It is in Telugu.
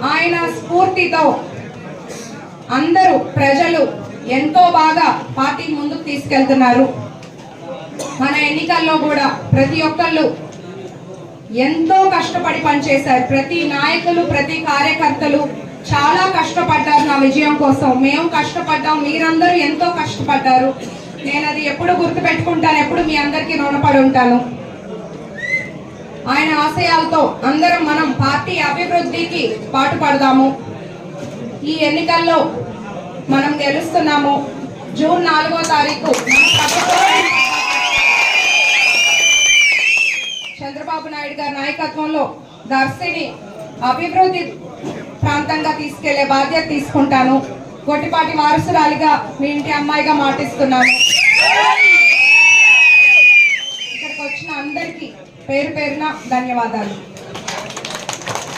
ఆయన స్ఫూర్తితో అందరూ ప్రజలు ఎంతో బాగా పార్టీ ముందుకు తీసుకెళ్తున్నారు. మన ఎన్నికల్లో కూడా ప్రతి ఒక్కళ్ళు ఎంతో కష్టపడి పనిచేశారు. ప్రతి నాయకులు, ప్రతి కార్యకర్తలు చాలా కష్టపడ్డారు నా విజయం కోసం. మేము కష్టపడ్డాం, మీరందరూ ఎంతో కష్టపడ్డారు. నేను అది ఎప్పుడు గుర్తు పెట్టుకుంటాను, ఎప్పుడు మీ అందరికీ రుణపడి ఉంటాను. ఆయన ఆశయాలతో అందరం మనం పార్టీ అభివృద్ధికి పాటుపడదాము. ఈ ఎన్నికల్లో మనం గెలుస్తున్నాము. జూన్ 4వ తారీఖు చంద్రబాబు నాయుడు గారి నాయకత్వంలో దర్శిని అభివృద్ధి ప్రాంతంగా తీసుకెళ్లే బాధ్యత తీసుకుంటాను. గొట్టిపాటి వారసురాలిగా మీ ఇంటి అమ్మాయిగా మాటిస్తున్నాను. ఇక్కడికి వచ్చిన అందరికీ పేరు పేరున ధన్యవాదాలు.